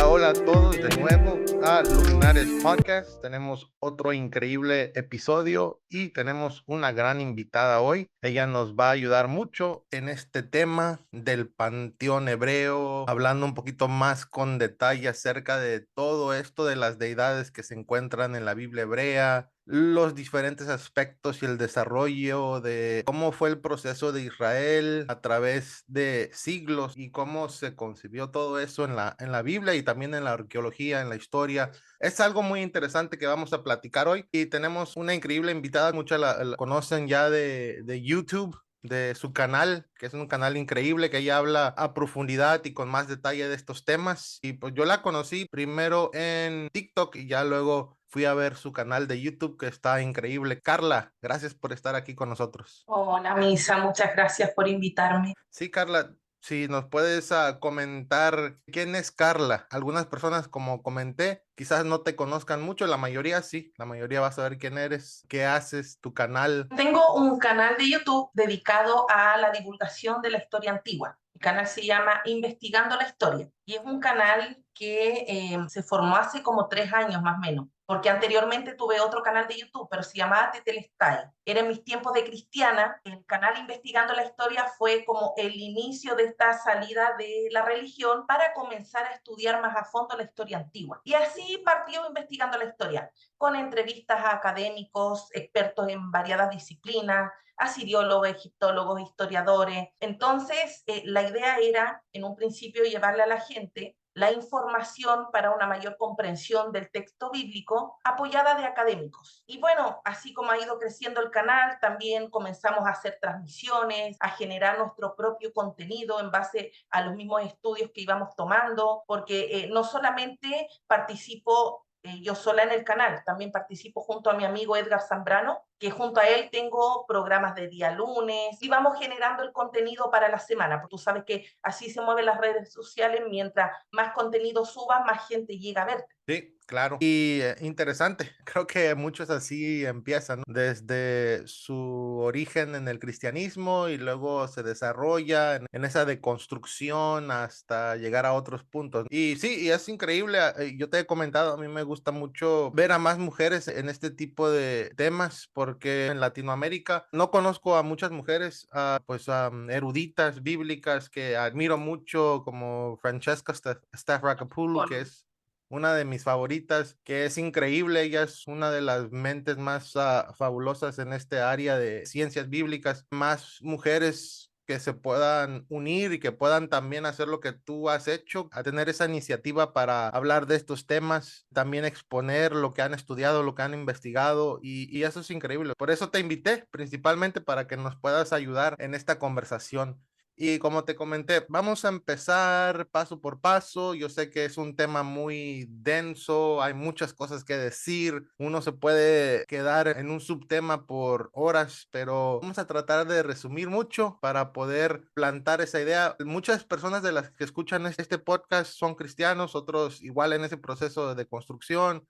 Hola a todos de nuevo a Luminares Podcast. Tenemos otro increíble episodio y tenemos una gran invitada hoy. Ella nos va a ayudar mucho en este tema del panteón hebreo, hablando un poquito más con detalle acerca de todo esto de las deidades que se encuentran en la Biblia hebrea, los diferentes aspectos y el desarrollo de cómo fue el proceso de Israel a través de siglos y cómo se concibió todo eso en la Biblia y también en la arqueología, en la historia. Es algo muy interesante que vamos a platicar hoy y tenemos una increíble invitada, muchas la conocen ya de YouTube, de su canal, que es un canal increíble que ella habla a profundidad y con más detalle de estos temas. Y pues yo la conocí primero en TikTok y ya luego fui a ver su canal de YouTube que está increíble. Carla, gracias por estar aquí con nosotros. Hola, Misa, muchas gracias por invitarme. Sí, Carla, si nos puedes comentar quién es Carla. Algunas personas, como comenté, quizás no te conozcan mucho, la mayoría sí, la mayoría va a saber quién eres, qué haces, tu canal. Tengo un canal de YouTube dedicado a la divulgación de la historia antigua. El canal se llama Investigando la Historia y es un canal que se formó hace como 3 años más o menos, porque anteriormente tuve otro canal de YouTube, pero se llamaba Tetelestai. Era en mis tiempos de cristiana. El canal Investigando la Historia fue como el inicio de esta salida de la religión para comenzar a estudiar más a fondo la historia antigua. Y así partió Investigando la Historia, con entrevistas a académicos, expertos en variadas disciplinas, asiriólogos, egiptólogos, historiadores. Entonces, la idea era, en un principio, llevarle a la gente la información para una mayor comprensión del texto bíblico apoyada de académicos. Y bueno, así como ha ido creciendo el canal, también comenzamos a hacer transmisiones, a generar nuestro propio contenido en base a los mismos estudios que íbamos tomando, porque no solamente participo yo sola en el canal, también participo junto a mi amigo Edgar Zambrano, que junto a él tengo programas de día lunes y vamos generando el contenido para la semana, porque tú sabes que así se mueven las redes sociales, mientras más contenido subas, más gente llega a verte. Sí, claro. Y interesante, creo que muchos así empiezan, ¿no? Desde su origen en el cristianismo y luego se desarrolla en esa deconstrucción hasta llegar a otros puntos. Y sí, y es increíble, yo te he comentado, a mí me gusta mucho ver a más mujeres en este tipo de temas, porque en Latinoamérica no conozco a muchas mujeres, pues eruditas bíblicas que admiro mucho, como Francesca Stavrakopoulou, que es una de mis favoritas, que es increíble. Ella es una de las mentes más fabulosas en este área de ciencias bíblicas. Más mujeres que se puedan unir y que puedan también hacer lo que tú has hecho, a tener esa iniciativa para hablar de estos temas, también exponer lo que han estudiado, lo que han investigado, y eso es increíble. Por eso te invité, principalmente para que nos puedas ayudar en esta conversación. Y como te comenté, vamos a empezar paso por paso. Yo sé que es un tema muy denso, hay muchas cosas que decir, uno se puede quedar en un subtema por horas, pero vamos a tratar de resumir mucho para poder plantar esa idea. Muchas personas de las que escuchan este podcast son cristianos, otros igual en ese proceso de construcción,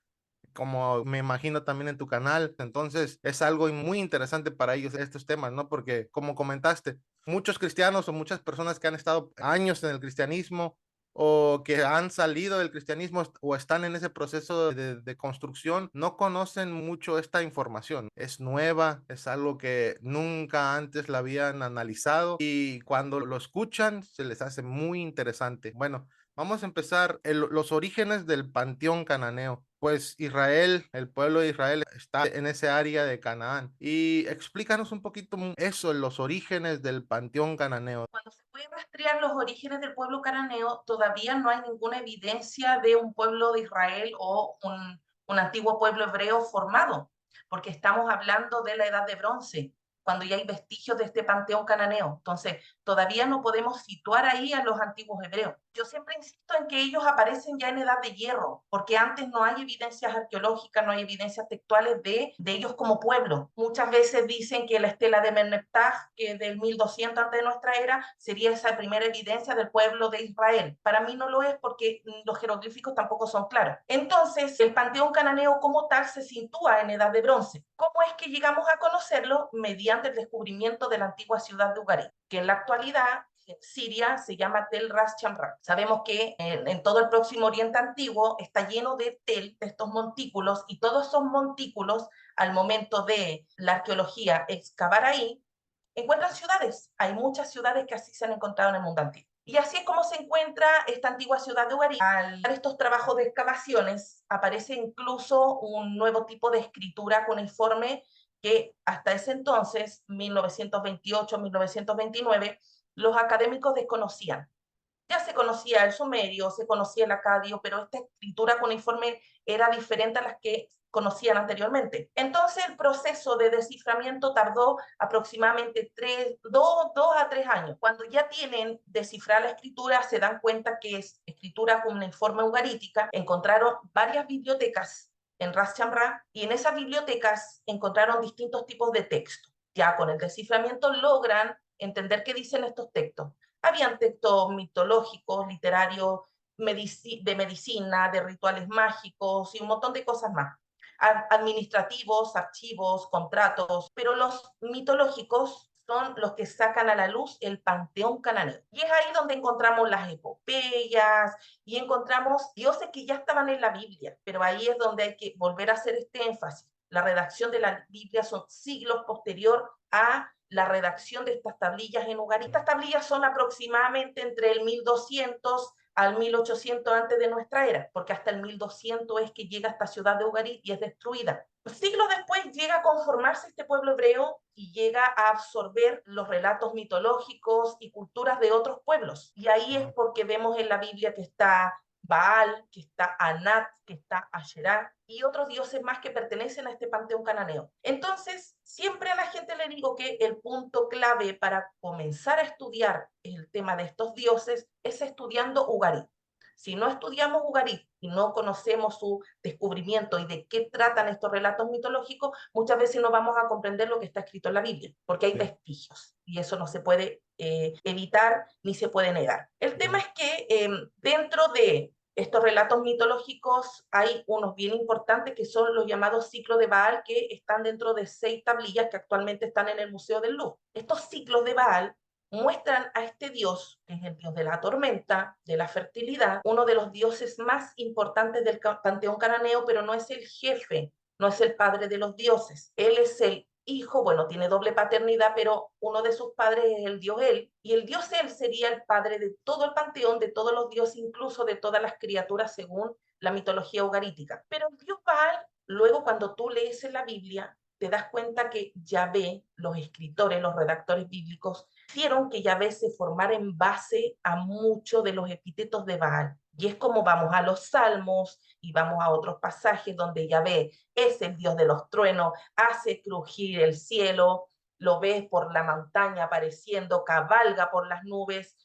como me imagino también en tu canal. Entonces es algo muy interesante para ellos estos temas, ¿no? Porque como comentaste, muchos cristianos o muchas personas que han estado años en el cristianismo o que han salido del cristianismo o están en ese proceso de construcción, no conocen mucho esta información. Es nueva, es algo que nunca antes la habían analizado y cuando lo escuchan se les hace muy interesante. Bueno, vamos a empezar los orígenes del panteón cananeo. Pues Israel, el pueblo de Israel está en ese área de Canaán. Y explícanos un poquito eso, los orígenes del panteón cananeo. Cuando se puede rastrear los orígenes del pueblo cananeo, todavía no hay ninguna evidencia de un pueblo de Israel o un antiguo pueblo hebreo formado, porque estamos hablando de la edad de bronce, cuando ya hay vestigios de este panteón cananeo. Entonces, todavía no podemos situar ahí a los antiguos hebreos. Yo siempre insisto en que ellos aparecen ya en edad de hierro, porque antes no hay evidencias arqueológicas, no hay evidencias textuales de ellos como pueblo. Muchas veces dicen que la estela de Merneptah, que del 1200 antes de nuestra era, sería esa primera evidencia del pueblo de Israel. Para mí no lo es porque los jeroglíficos tampoco son claros. Entonces, el panteón cananeo como tal se sitúa en edad de bronce. ¿Cómo es que llegamos a conocerlo? Mediante el descubrimiento de la antigua ciudad de Ugarit, que en la actualidad en Siria se llama Tel Ras Shamra. Sabemos que en todo el Próximo Oriente Antiguo está lleno de tel, de estos montículos, y todos esos montículos, al momento de la arqueología excavar ahí, encuentran ciudades. Hay muchas ciudades que así se han encontrado en el mundo antiguo. Y así es como se encuentra esta antigua ciudad de Ugarit. Al estos trabajos de excavaciones aparece incluso un nuevo tipo de escritura cuneiforme que hasta ese entonces, 1928-1929, los académicos desconocían. Ya se conocía el sumerio, se conocía el acadio, pero esta escritura cuneiforme era diferente a las que conocían anteriormente. Entonces el proceso de desciframiento tardó aproximadamente 2 a 3 años. Cuando ya tienen descifrada la escritura, se dan cuenta que es escritura cuneiforme ugarítica. Encontraron varias bibliotecas en Ras Shamra y en esas bibliotecas encontraron distintos tipos de textos. Ya con el desciframiento logran entender qué dicen estos textos. Habían textos mitológicos, literarios, de medicina, de rituales mágicos y un montón de cosas más. Administrativos, archivos, contratos, pero los mitológicos son los que sacan a la luz el panteón cananeo. Y es ahí donde encontramos las epopeyas y encontramos dioses que ya estaban en la Biblia, pero ahí es donde hay que volver a hacer este énfasis. La redacción de la Biblia son siglos posterior a la redacción de estas tablillas en Ugarit. Estas tablillas son aproximadamente entre el 1200 al 1800 antes de nuestra era, porque hasta el 1200 es que llega esta ciudad de Ugarit y es destruida. Siglos después llega a conformarse este pueblo hebreo y llega a absorber los relatos mitológicos y culturas de otros pueblos. Y ahí es porque vemos en la Biblia que está Baal, que está Anat, que está Asherah y otros dioses más que pertenecen a este panteón cananeo. Entonces, siempre a la gente le digo que el punto clave para comenzar a estudiar el tema de estos dioses es estudiando Ugarit. Si no estudiamos Ugarit y no conocemos su descubrimiento y de qué tratan estos relatos mitológicos, muchas veces no vamos a comprender lo que está escrito en la Biblia, porque hay vestigios y eso no se puede evitar ni se puede negar. El tema es que dentro de estos relatos mitológicos hay unos bien importantes que son los llamados ciclos de Baal, que están dentro de 6 tablillas que actualmente están en el Museo del Louvre. Estos ciclos de Baal muestran a este dios, que es el dios de la tormenta, de la fertilidad, uno de los dioses más importantes del panteón cananeo, pero no es el jefe, no es el padre de los dioses. Él es el hijo, bueno, tiene doble paternidad, pero uno de sus padres es el dios él, y el dios él sería el padre de todo el panteón, de todos los dioses, incluso de todas las criaturas según la mitología ugarítica. Pero el dios Baal, luego cuando tú lees en la Biblia, te das cuenta que Yahvé, los escritores, los redactores bíblicos, hicieron que Yahvé se formara en base a muchos de los epítetos de Baal. Y es como vamos a los salmos y vamos a otros pasajes donde Yahvé es el Dios de los truenos, hace crujir el cielo, lo ves por la montaña apareciendo, cabalga por las nubes.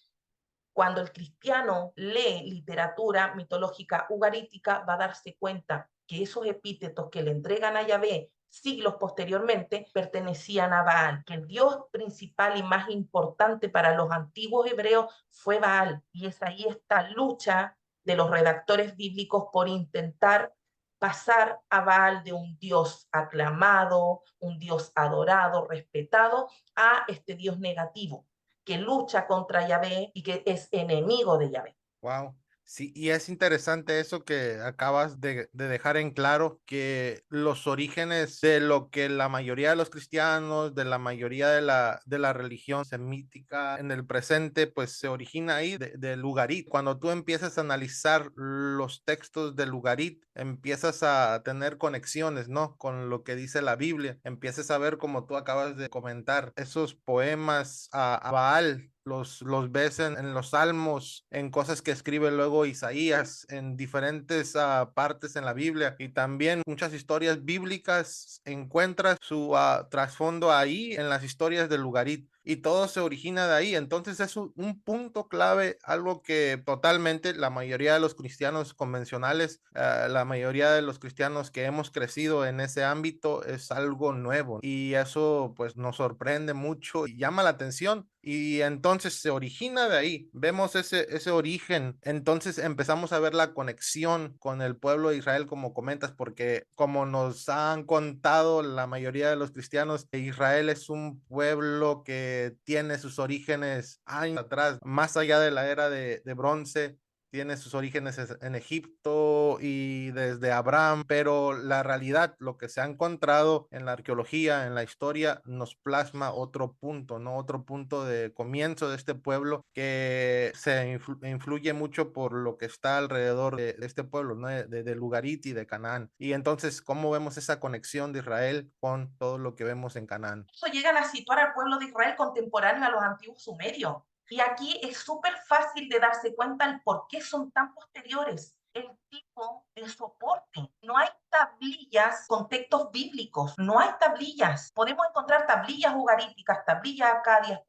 Cuando el cristiano lee literatura mitológica ugarítica, va a darse cuenta que esos epítetos que le entregan a Yahvé siglos posteriormente pertenecían a Baal, que el dios principal y más importante para los antiguos hebreos fue Baal. Y es ahí esta lucha de los redactores bíblicos por intentar pasar a Baal de un dios aclamado, un dios adorado, respetado, a este dios negativo que lucha contra Yahvé y que es enemigo de Yahvé. Wow. Sí, y es interesante eso que acabas de dejar en claro, que los orígenes de lo que la mayoría de los cristianos, de la mayoría de la religión semítica en el presente, pues se origina ahí del Ugarit. Cuando tú empiezas a analizar los textos del Ugarit, empiezas a tener conexiones, ¿no? Con lo que dice la Biblia. Empiezas a ver, como tú acabas de comentar, esos poemas a Baal, los ves en los salmos, en cosas que escribe luego Isaías, en diferentes partes en la Biblia, y también muchas historias bíblicas encuentras su trasfondo ahí en las historias del Ugarit. y todo se origina de ahí. Entonces es un punto clave, algo que totalmente la mayoría de los cristianos convencionales, la mayoría de los cristianos que hemos crecido en ese ámbito es algo nuevo y eso pues nos sorprende mucho y llama la atención. Y entonces se origina de ahí, vemos ese origen, entonces empezamos a ver la conexión con el pueblo de Israel, como comentas, porque como nos han contado la mayoría de los cristianos, Israel es un pueblo que tiene sus orígenes años atrás, más allá de la era de bronce, tiene sus orígenes en Egipto y desde Abraham, pero la realidad, lo que se ha encontrado en la arqueología, en la historia, nos plasma otro punto, ¿no? Otro punto de comienzo de este pueblo que se influye mucho por lo que está alrededor de este pueblo, ¿no? De Lugarit y de Canaán. Y entonces, ¿cómo vemos esa conexión de Israel con todo lo que vemos en Canaán? Eso llegan a situar al pueblo de Israel contemporáneo a los antiguos sumerios. Y aquí es súper fácil de darse cuenta el por qué son tan posteriores. El tipo de soporte. No hay tablillas con textos bíblicos, no hay tablillas. Podemos encontrar tablillas ugaríticas, tablillas acadias,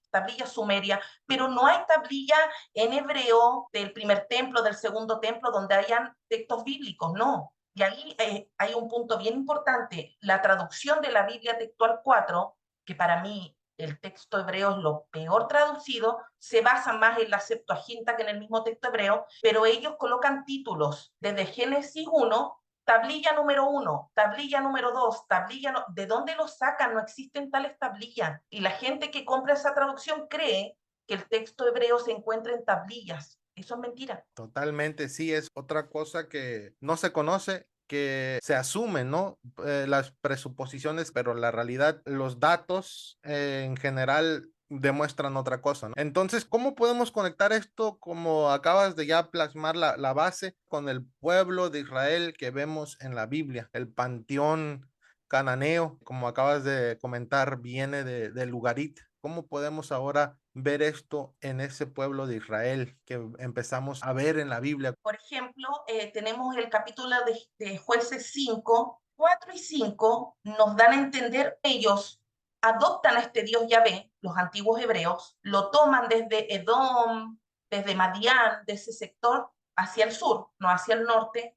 tablillas sumerias, pero no hay tablilla en hebreo del primer templo, del segundo templo, donde hayan textos bíblicos, no. Y ahí hay un punto bien importante. La traducción de la Biblia textual 4, que para mí el texto hebreo es lo peor traducido, se basa más en la Septuaginta que en el mismo texto hebreo, pero ellos colocan títulos desde Génesis 1, tablilla número 1, tablilla número 2, tablilla... No, ¿de dónde los sacan? No existen tales tablillas. Y la gente que compra esa traducción cree que el texto hebreo se encuentra en tablillas. Eso es mentira. Totalmente, sí, es otra cosa que no se conoce, que se asume, ¿no? Las presuposiciones, pero la realidad, los datos en general demuestran otra cosa, ¿no? Entonces, ¿cómo podemos conectar esto, como acabas de ya plasmar la base, con el pueblo de Israel que vemos en la Biblia? El panteón cananeo, como acabas de comentar, viene de Lugarit. ¿Cómo podemos ahora ver esto en ese pueblo de Israel que empezamos a ver en la Biblia? Por ejemplo, tenemos el capítulo de Jueces 5, 4 y 5 nos dan a entender ellos adoptan a este Dios Yahvé, los antiguos hebreos, lo toman desde Edom, desde Madián, de ese sector, hacia el sur, no hacia el norte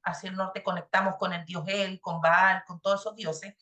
conectamos con el Dios El, con Baal, con todos esos dioses,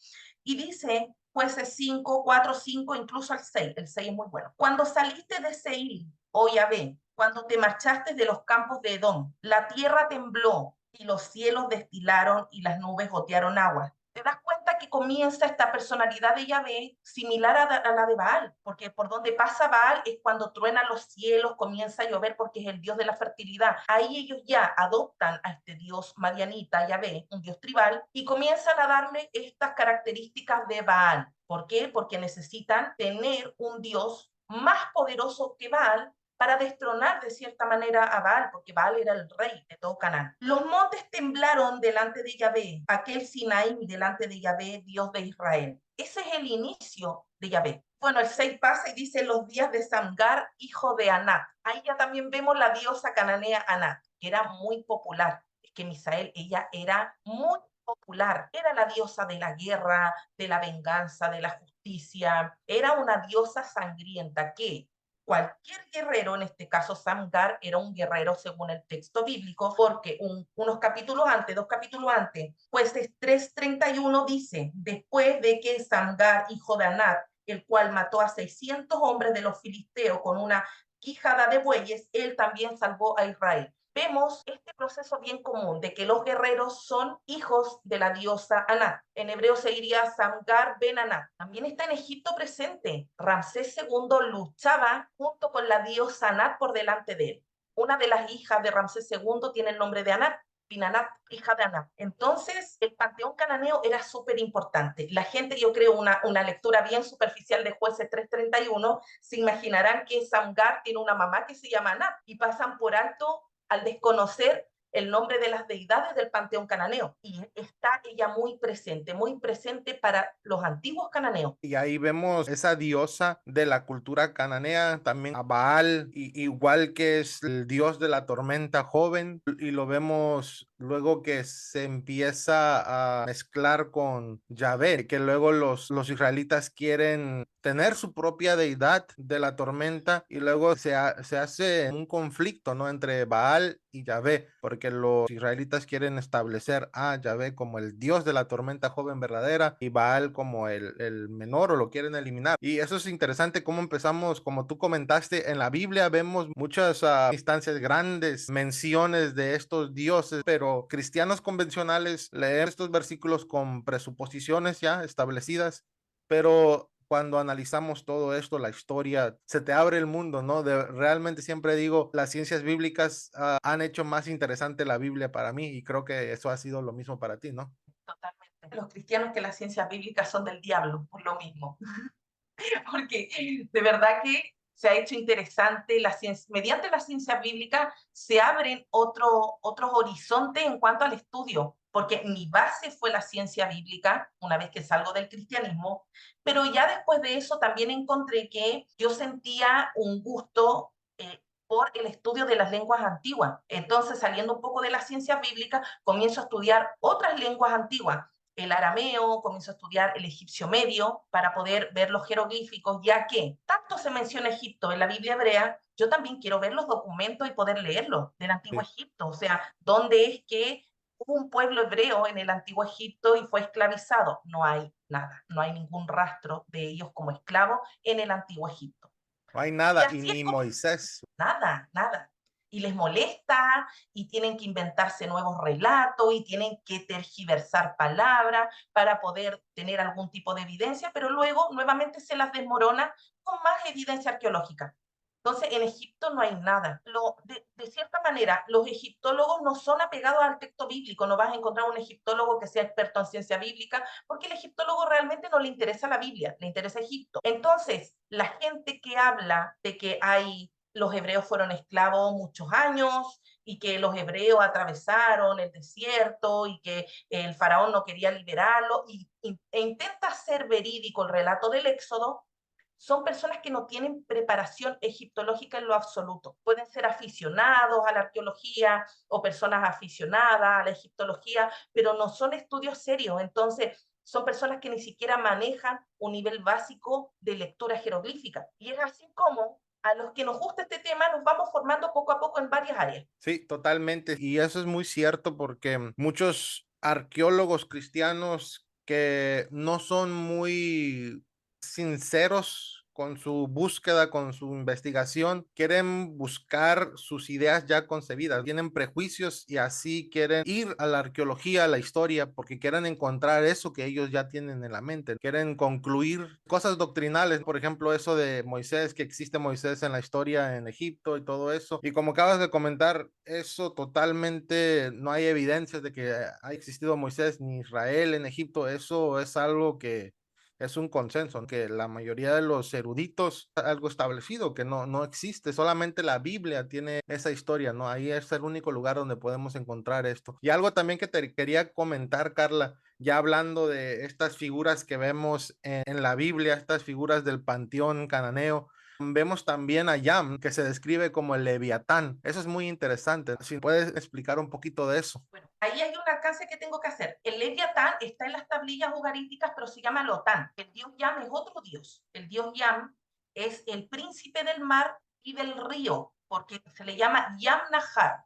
y dice Jueces 5, 4, 5, incluso el 6 es muy bueno. Cuando saliste de Seir, oh Yahvé, cuando te marchaste de los campos de Edom, la tierra tembló y los cielos destilaron y las nubes gotearon agua. ¿Te das cuenta que comienza esta personalidad de Yahvé similar a la de Baal? Porque por donde pasa Baal es cuando truenan los cielos, comienza a llover porque es el dios de la fertilidad. Ahí ellos ya adoptan a este dios madianita, Yahvé, un dios tribal, y comienzan a darle estas características de Baal. ¿Por qué? Porque necesitan tener un dios más poderoso que Baal para destronar de cierta manera a Baal, porque Baal era el rey de todo Canaán. Los montes temblaron delante de Yahvé, aquel Sinaí delante de Yahvé, Dios de Israel. Ese es el inicio de Yahvé. Bueno, el 6 pasa y dice los días de Samgar, hijo de Anat. Ahí ya también vemos la diosa cananea Anat, que era muy popular. Es que Misael, ella era muy popular. Era la diosa de la guerra, de la venganza, de la justicia. Era una diosa sangrienta que cualquier guerrero, en este caso Samgar, era un guerrero según el texto bíblico, porque unos capítulos antes, 2 capítulos antes, jueces 3:31 dice, después de que Samgar, hijo de Anat, el cual mató a 600 hombres de los filisteos con una quijada de bueyes, él también salvó a Israel. Vemos este proceso bien común de que los guerreros son hijos de la diosa Anat. En hebreo se diría Samgar ben Anat. También está en Egipto presente. Ramsés II luchaba junto con la diosa Anat por delante de él. Una de las hijas de Ramsés II tiene el nombre de Anat, Pinanat, hija de Anat. Entonces, el panteón cananeo era súper importante. La gente, yo creo, una lectura bien superficial de Jueces 3:31, se imaginarán que Samgar tiene una mamá que se llama Anat y pasan por alto al desconocer el nombre de las deidades del panteón cananeo. Y está ella muy presente para los antiguos cananeos. Y ahí vemos esa diosa de la cultura cananea, también a Baal, igual que es el dios de la tormenta joven, y lo vemos luego que se empieza a mezclar con Yahvé, que luego los israelitas quieren tener su propia deidad de la tormenta y luego se hace un conflicto, ¿no? Entre Baal y Yahvé, porque los israelitas quieren establecer a Yahvé como el dios de la tormenta joven verdadera y Baal como el menor, o lo quieren eliminar. Y eso es interesante cómo empezamos, como tú comentaste, en la Biblia vemos muchas instancias grandes, menciones de estos dioses, pero cristianos convencionales leen estos versículos con presuposiciones ya establecidas, pero cuando analizamos todo esto, la historia, se te abre el mundo, ¿no? Realmente siempre digo, las ciencias bíblicas han hecho más interesante la Biblia para mí y creo que eso ha sido lo mismo para ti, ¿no? Totalmente. Los cristianos que las ciencias bíblicas son del diablo, por lo mismo. Porque de verdad que se ha hecho interesante, mediante la ciencia bíblica se abren otros horizontes en cuanto al estudio, porque mi base fue la ciencia bíblica, una vez que salgo del cristianismo, pero ya después de eso también encontré que yo sentía un gusto por el estudio de las lenguas antiguas. Entonces, saliendo un poco de la ciencia bíblica, comienzo a estudiar otras lenguas antiguas, el arameo, comienzo a estudiar el egipcio medio para poder ver los jeroglíficos, ya que tanto se menciona Egipto en la Biblia hebrea, yo también quiero ver los documentos y poder leerlos del antiguo Sí. Egipto, o sea, dónde es que hubo un pueblo hebreo en el antiguo Egipto y fue esclavizado. No hay nada, no hay ningún rastro de ellos como esclavos en el antiguo Egipto. No hay Y nada y así es ni como Moisés. nada, nada. Y les molesta y tienen que inventarse nuevos relatos y tienen que tergiversar palabras para poder tener algún tipo de evidencia, pero luego nuevamente se las desmorona con más evidencia arqueológica. Entonces, en Egipto no hay nada. De cierta manera, los egiptólogos no son apegados al texto bíblico. No vas a encontrar un egiptólogo que sea experto en ciencia bíblica, porque el egiptólogo realmente no le interesa la Biblia, le interesa Egipto. Entonces, la gente que habla de que los hebreos fueron esclavos muchos años y que los hebreos atravesaron el desierto y que el faraón no quería liberarlo e intenta ser verídico el relato del Éxodo, son personas que no tienen preparación egiptológica en lo absoluto. Pueden ser aficionados a la arqueología o personas aficionadas a la egiptología, pero no son estudios serios. Entonces, son personas que ni siquiera manejan un nivel básico de lectura jeroglífica. Y es así como a los que nos gusta este tema nos vamos formando poco a poco en varias áreas. Sí, totalmente. Y eso es muy cierto porque muchos arqueólogos cristianos que no son muy sinceros con su búsqueda, con su investigación, quieren buscar sus ideas ya concebidas, tienen prejuicios y así quieren ir a la arqueología, a la historia, porque quieren encontrar eso que ellos ya tienen en la mente, quieren concluir cosas doctrinales, por ejemplo, eso de Moisés, que existe Moisés en la historia en Egipto y todo eso. Y como acabas de comentar, eso totalmente no hay evidencias de que haya existido Moisés ni Israel en Egipto, eso es algo que es un consenso, que la mayoría de los eruditos, algo establecido, que no existe, solamente la Biblia tiene esa historia, ¿no? Ahí es el único lugar donde podemos encontrar esto. Y algo también que te quería comentar, Carla, ya hablando de estas figuras que vemos en la Biblia, estas figuras del panteón cananeo, vemos también a Yam, que se describe como el Leviatán. Eso es muy interesante. Si puedes explicar un poquito de eso. Bueno, ahí hay un alcance que tengo que hacer. El Leviatán está en las tablillas ugaríticas, pero se llama Lotán. El dios Yam es otro dios. El dios Yam es el príncipe del mar y del río, porque se le llama Yam Nahar.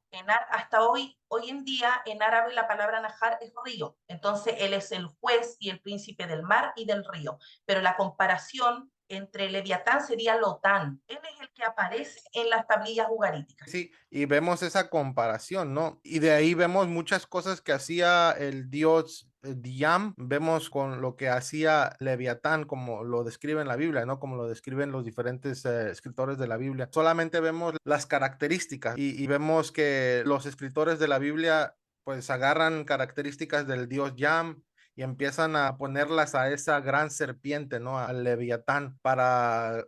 Hasta hoy en día, en árabe la palabra Nahar es río. Entonces, él es el juez y el príncipe del mar y del río. Pero la comparación entre Leviatán sería Lotán. Él es el que aparece en las tablillas ugaríticas. Sí, y vemos esa comparación, ¿no? Y de ahí vemos muchas cosas que hacía el dios Diam, vemos con lo que hacía Leviatán, como lo describe en la Biblia, ¿no? Como lo describen los diferentes escritores de la Biblia. Solamente vemos las características y vemos que los escritores de la Biblia pues agarran características del dios Yam y empiezan a ponerlas a esa gran serpiente, ¿no? Al Leviatán para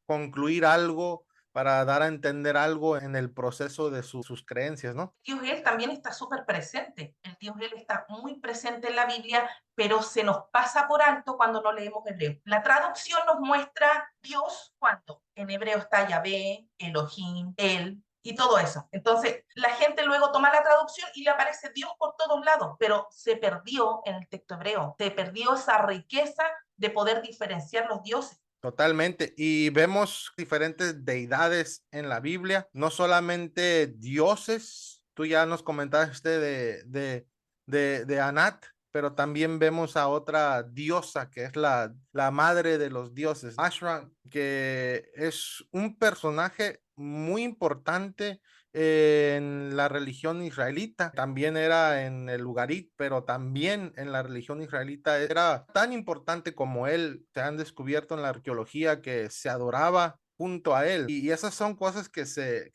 concluir algo, para dar a entender algo en el proceso de sus creencias, ¿no? Dios Él también está súper presente. El Dios Él está muy presente en la Biblia, pero se nos pasa por alto cuando no leemos hebreo. La traducción nos muestra Dios cuando en hebreo está Yahvé, Elohim, Él, y todo eso. Entonces, la gente luego toma la traducción y le aparece Dios por todos lados, pero se perdió en el texto hebreo, se perdió esa riqueza de poder diferenciar los dioses. Totalmente. Y vemos diferentes deidades en la Biblia, no solamente dioses. Tú ya nos comentaste de Anat, pero también vemos a otra diosa que es la madre de los dioses, Ashra, que es un personaje muy importante en la religión israelita, también era en el Ugarit, pero también en la religión israelita era tan importante como él. Se han descubierto en la arqueología que se adoraba junto a él. Y esas son cosas que se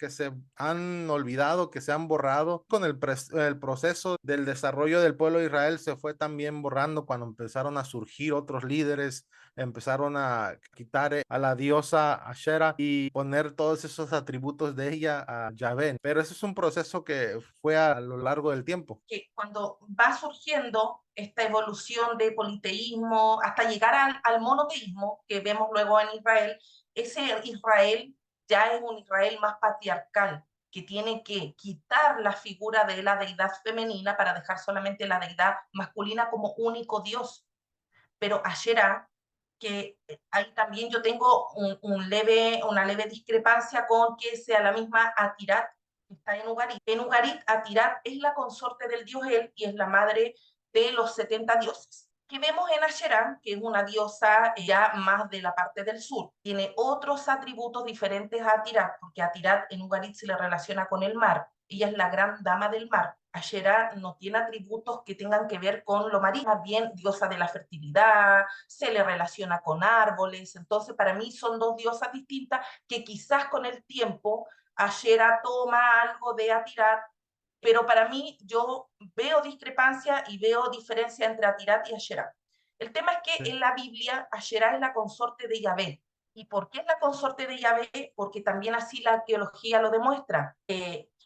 han olvidado, que se han borrado. Con el proceso del desarrollo del pueblo de Israel se fue también borrando cuando empezaron a surgir otros líderes, empezaron a quitar a la diosa Ashera y poner todos esos atributos de ella a Yahvé. Pero eso es un proceso que fue a lo largo del tiempo. Que cuando va surgiendo esta evolución de politeísmo hasta llegar al monoteísmo que vemos luego en Israel, ese Israel ya es un Israel más patriarcal, que tiene que quitar la figura de la deidad femenina para dejar solamente la deidad masculina como único Dios. Pero Asherah, que ahí también yo tengo una leve discrepancia con que sea la misma Atirat que está en Ugarit. En Ugarit, Atirat es la consorte del dios El y es la madre de los 70 dioses. Que vemos en Asherah, que es una diosa ya más de la parte del sur. Tiene otros atributos diferentes a Atirat, porque Atirat en Ugarit se le relaciona con el mar. Ella es la gran dama del mar. Asherah no tiene atributos que tengan que ver con lo marino, más bien diosa de la fertilidad, se le relaciona con árboles, entonces para mí son dos diosas distintas que quizás con el tiempo Asherah toma algo de Atirat, pero para mí yo veo discrepancia y veo diferencia entre Atirat y Asherah. El tema es que Sí. en la Biblia Asherah es la consorte de Yahvé. ¿Y por qué es la consorte de Yahvé? Porque también así la arqueología lo demuestra.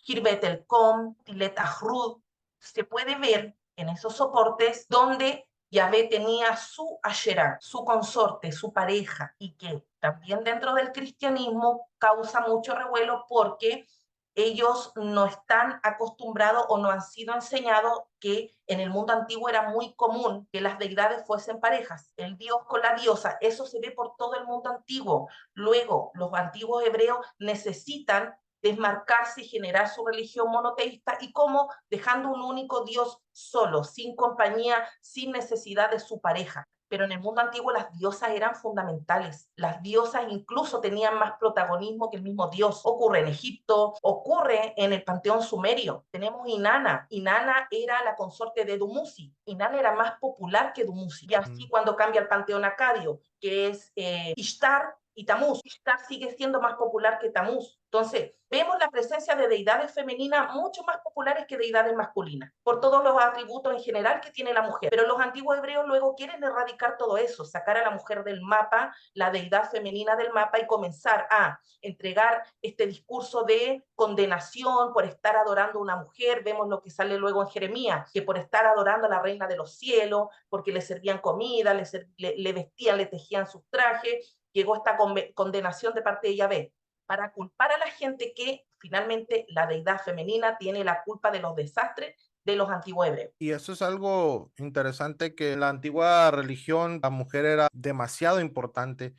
Hirbet el Com, Tilet Ahrud, se puede ver en esos soportes donde Yahvé tenía su Asherah, su consorte, su pareja, y que también dentro del cristianismo causa mucho revuelo porque ellos no están acostumbrados o no han sido enseñados que en el mundo antiguo era muy común que las deidades fuesen parejas, el dios con la diosa, eso se ve por todo el mundo antiguo. Luego, los antiguos hebreos necesitan desmarcarse y generar su religión monoteísta y cómo dejando un único Dios solo, sin compañía, sin necesidad de su pareja. Pero en el mundo antiguo las diosas eran fundamentales. Las diosas incluso tenían más protagonismo que el mismo Dios. Ocurre en Egipto, ocurre en el panteón sumerio. Tenemos Inanna. Inanna era la consorte de Dumuzi. Inanna era más popular que Dumuzi. Y así cuando cambia el panteón acadio, que es Ishtar y Tamuz. Ishtar sigue siendo más popular que Tamuz. Entonces, vemos la presencia de deidades femeninas mucho más populares que deidades masculinas, por todos los atributos en general que tiene la mujer. Pero los antiguos hebreos luego quieren erradicar todo eso, sacar a la mujer del mapa, la deidad femenina del mapa y comenzar a entregar este discurso de condenación por estar adorando a una mujer. Vemos lo que sale luego en Jeremías, que por estar adorando a la reina de los cielos, porque le servían comida, le vestían, le tejían sus trajes, llegó esta condenación de parte de Yahvé para culpar a la gente que finalmente la deidad femenina tiene la culpa de los desastres de los antiguos hebreos. Y eso es algo interesante que en la antigua religión la mujer era demasiado importante.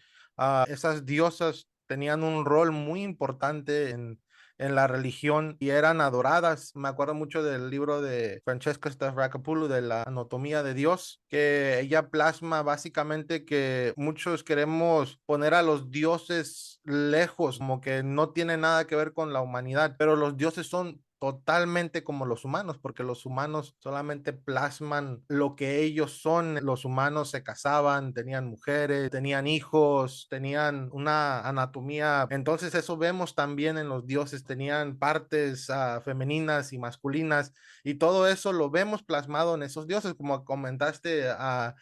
Esas diosas tenían un rol muy importante en la religión y eran adoradas. Me acuerdo mucho del libro de Francesca Stavrakopoulou de la anatomía de Dios, que ella plasma básicamente que muchos queremos poner a los dioses lejos, como que no tiene nada que ver con la humanidad, pero los dioses son totalmente como los humanos, porque los humanos solamente plasman lo que ellos son. Los humanos se casaban, tenían mujeres, tenían hijos, tenían una anatomía. Entonces eso vemos también en los dioses, tenían partes femeninas y masculinas y todo eso lo vemos plasmado en esos dioses, como comentaste a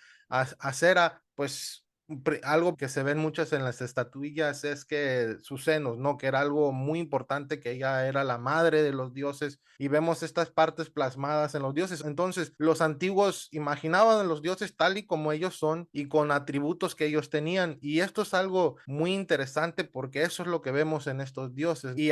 Cera, pues Algo que se ven muchas en las estatuillas es que sus senos, ¿no? Que era algo muy importante, que ella era la madre de los dioses y vemos estas partes plasmadas en los dioses. Entonces, los antiguos imaginaban a los dioses tal y como ellos son y con atributos que ellos tenían. Y esto es algo muy interesante porque eso es lo que vemos en estos dioses. Y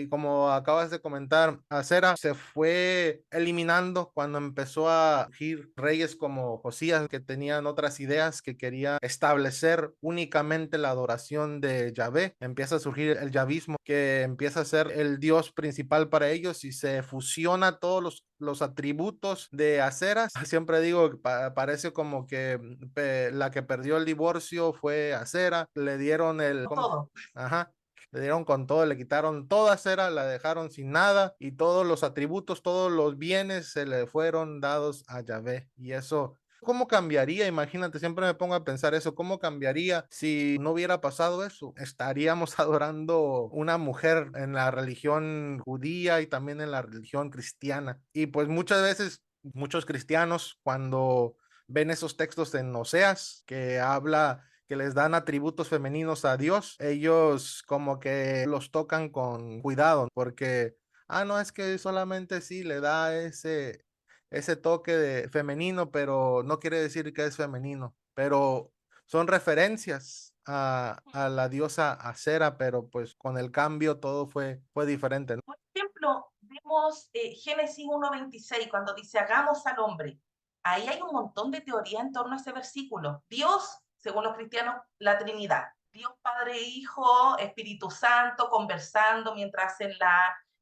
como acabas de comentar, Acera se fue eliminando cuando empezó a surgir reyes como Josías, que tenían otras ideas, que querían establecer únicamente la adoración de Yahvé. Empieza a surgir el yavismo, que empieza a ser el dios principal para ellos y se fusiona todos los atributos de Acera. Siempre digo, parece como que la que perdió el divorcio fue Acera, le dieron el... Todo. Ajá, le dieron con todo, le quitaron toda cera, la dejaron sin nada y todos los atributos, todos los bienes se le fueron dados a Yahvé. Y eso, ¿cómo cambiaría? Imagínate, siempre me pongo a pensar eso, ¿cómo cambiaría si no hubiera pasado eso? Estaríamos adorando una mujer en la religión judía y también en la religión cristiana. Y pues muchas veces, muchos cristianos, cuando ven esos textos en Oseas que habla, que les dan atributos femeninos a Dios, ellos como que los tocan con cuidado, porque, no, es que solamente sí le da ese toque de femenino, pero no quiere decir que es femenino, pero son referencias a la diosa Acera, pero pues con el cambio todo fue diferente, ¿no? Por ejemplo, vemos Génesis 1:26, cuando dice, hagamos al hombre. Ahí hay un montón de teoría en torno a ese versículo. Dios, según los cristianos, la Trinidad. Dios Padre, Hijo, Espíritu Santo, conversando mientras hacen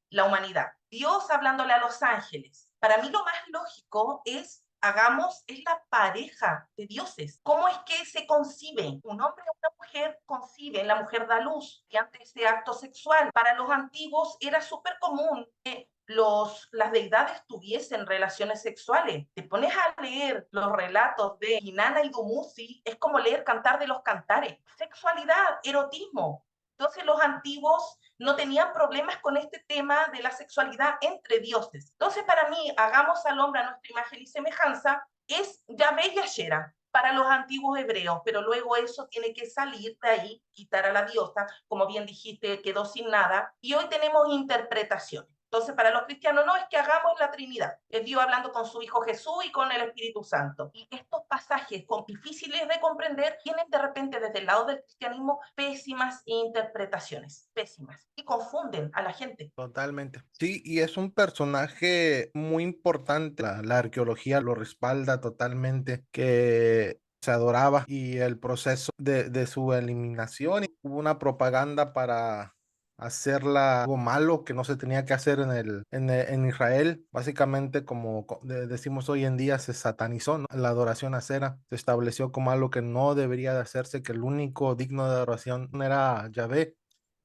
la humanidad. Dios hablándole a los ángeles. Para mí lo más lógico es hagamos, es la pareja de dioses. ¿Cómo es que se conciben? Un hombre y una mujer conciben, la mujer da luz y ante ese acto sexual. Para los antiguos era súper común que las deidades tuviesen relaciones sexuales. Te pones a leer los relatos de Inanna y Dumuzi, es como leer Cantar de los Cantares. Sexualidad, erotismo. Entonces los antiguos no tenían problemas con este tema de la sexualidad entre dioses. Entonces para mí, hagamos al hombre a nuestra imagen y semejanza, es Yahvé y Ashera para los antiguos hebreos, pero luego eso tiene que salir de ahí, quitar a la diosa, como bien dijiste, quedó sin nada, y hoy tenemos interpretaciones. Entonces, para los cristianos no es que hagamos la Trinidad, es Dios hablando con su Hijo Jesús y con el Espíritu Santo. Y estos pasajes difíciles de comprender tienen de repente desde el lado del cristianismo pésimas interpretaciones, pésimas, y confunden a la gente. Totalmente. Sí, y es un personaje muy importante. La arqueología lo respalda totalmente, que se adoraba y el proceso de su eliminación. Y hubo una propaganda para hacerla algo malo que no se tenía que hacer en Israel. Básicamente, como decimos hoy en día, se satanizó, ¿no? La adoración a Cera se estableció como algo que no debería de hacerse, que el único digno de adoración era Yahvé.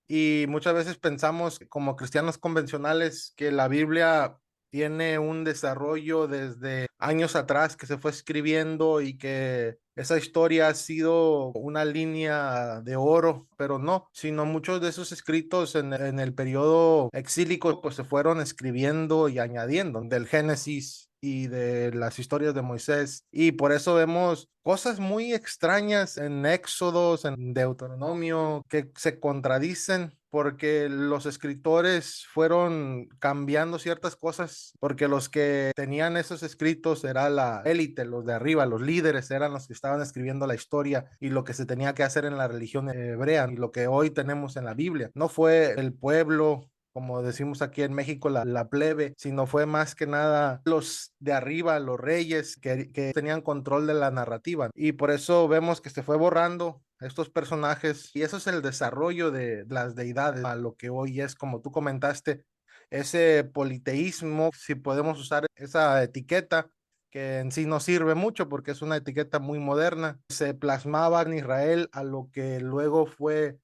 Y muchas veces pensamos como cristianos convencionales que la Biblia tiene un desarrollo desde años atrás que se fue escribiendo y que esa historia ha sido una línea de oro, pero no, sino muchos de esos escritos en el periodo exílico pues se fueron escribiendo y añadiendo del Génesis y de las historias de Moisés. Y por eso vemos cosas muy extrañas en Éxodos, en Deuteronomio, que se contradicen porque los escritores fueron cambiando ciertas cosas, porque los que tenían esos escritos era la élite, los de arriba, los líderes eran los que estaban escribiendo la historia y lo que se tenía que hacer en la religión hebrea y lo que hoy tenemos en la Biblia. No fue el pueblo, como decimos aquí en México, la plebe, sino fue más que nada los de arriba, los reyes que tenían control de la narrativa. Y por eso vemos que se fue borrando estos personajes y eso es el desarrollo de las deidades a lo que hoy es, como tú comentaste, ese politeísmo, si podemos usar esa etiqueta que en sí no sirve mucho porque es una etiqueta muy moderna, se plasmaba en Israel a lo que luego fue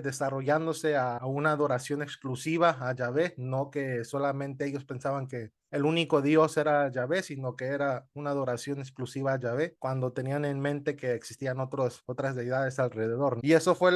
desarrollándose a una adoración exclusiva a Yahvé, no que solamente ellos pensaban que el único Dios era Yahvé, sino que era una adoración exclusiva a Yahvé, cuando tenían en mente que existían otras deidades alrededor. Y eso fue